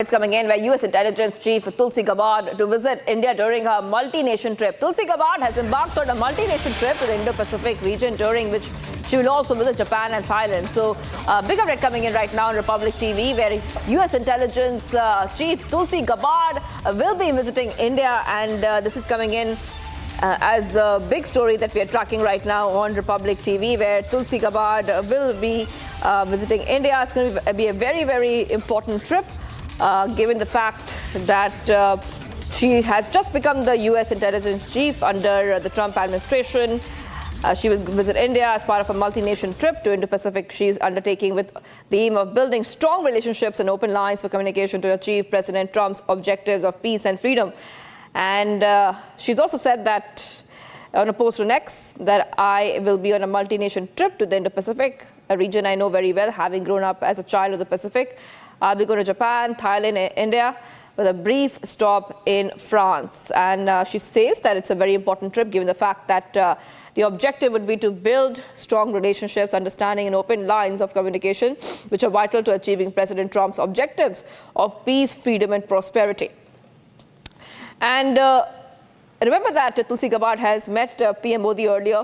It's coming in where U.S. Intelligence Chief Tulsi Gabbard to visit India during her multi-nation trip. Tulsi Gabbard has embarked on a multi-nation trip to the Indo-Pacific region, during which she will also visit Japan and Thailand. So, big update coming in right now on Republic TV, where U.S. Intelligence Chief Tulsi Gabbard will be visiting India, and this is coming in as the big story that we are tracking right now on Republic TV, where Tulsi Gabbard will be visiting India. It's going to be a very, very important trip. Given the fact that she has just become the U.S. intelligence chief under the Trump administration. She will visit India as part of a multi-nation trip to Indo-Pacific she's undertaking with the aim of building strong relationships and open lines for communication to achieve President Trump's objectives of peace and freedom. And she's also said that on a post on X that I will be on a multi-nation trip to the Indo-Pacific, a region I know very well, having grown up as a child of the Pacific. I'll be going to Japan, Thailand, and India with a brief stop in France. And she says that it's a very important trip given the fact that the objective would be to build strong relationships, understanding and open lines of communication, which are vital to achieving President Trump's objectives of peace, freedom and prosperity. And remember that Tulsi Gabbard has met PM Modi earlier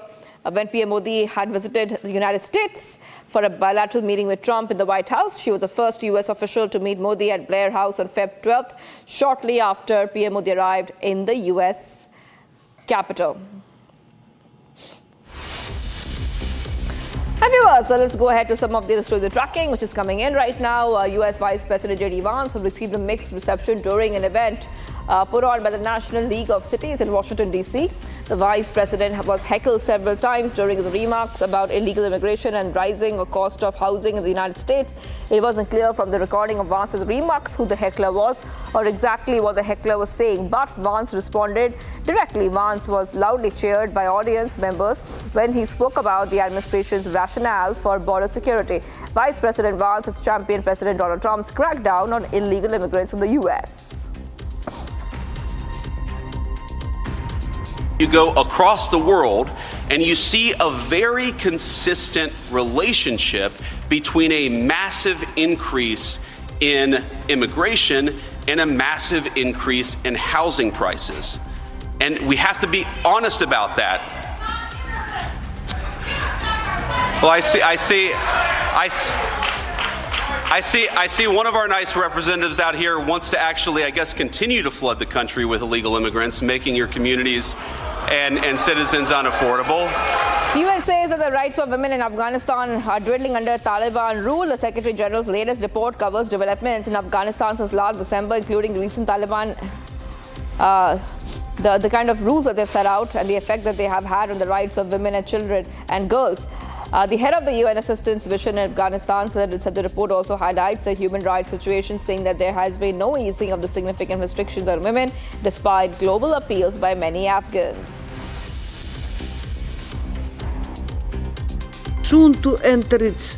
when PM Modi had visited the United States for a bilateral meeting with Trump in the White House. She was the first U.S. official to meet Modi at Blair House on Feb 12th, shortly after PM Modi arrived in the U.S. Capitol. And viewers, so let's go ahead to some of the stories we're tracking, which is coming in right now. U.S. Vice President J.D. Vance has received a mixed reception during an event put on by the National League of Cities in Washington, D.C. The vice president was heckled several times during his remarks about illegal immigration and rising cost of housing in the United States. It wasn't clear from the recording of Vance's remarks who the heckler was or exactly what the heckler was saying, but Vance responded directly. Vance was loudly cheered by audience members when he spoke about the administration's rationale for border security. Vice President Vance has championed President Donald Trump's crackdown on illegal immigrants in the U.S. You go across the world and you see a very consistent relationship between a massive increase in immigration and a massive increase in housing prices. And we have to be honest about that. Well, I see one of our nice representatives out here wants to actually, I guess, continue to flood the country with illegal immigrants, making your communities and citizens unaffordable. The UN says that the rights of women in Afghanistan are dwindling under Taliban rule. The Secretary General's latest report covers developments in Afghanistan since last December, including the recent Taliban, the kind of rules that they've set out and the effect that they have had on the rights of women and children and girls. The head of the UN Assistance Mission in Afghanistan said the report also highlights the human rights situation, saying that there has been no easing of the significant restrictions on women, despite global appeals by many Afghans. Soon to enter its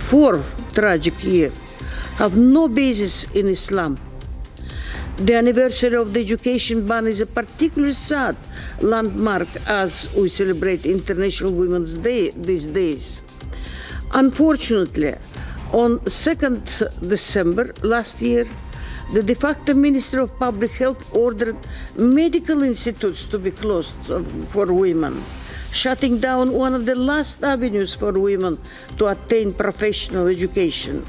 fourth tragic year, have no basis in Islam. The anniversary of the education ban is a particularly sad landmark as we celebrate International Women's Day these days. Unfortunately, on 2nd December last year, the de facto Minister of Public Health ordered medical institutes to be closed for women, shutting down one of the last avenues for women to attain professional education.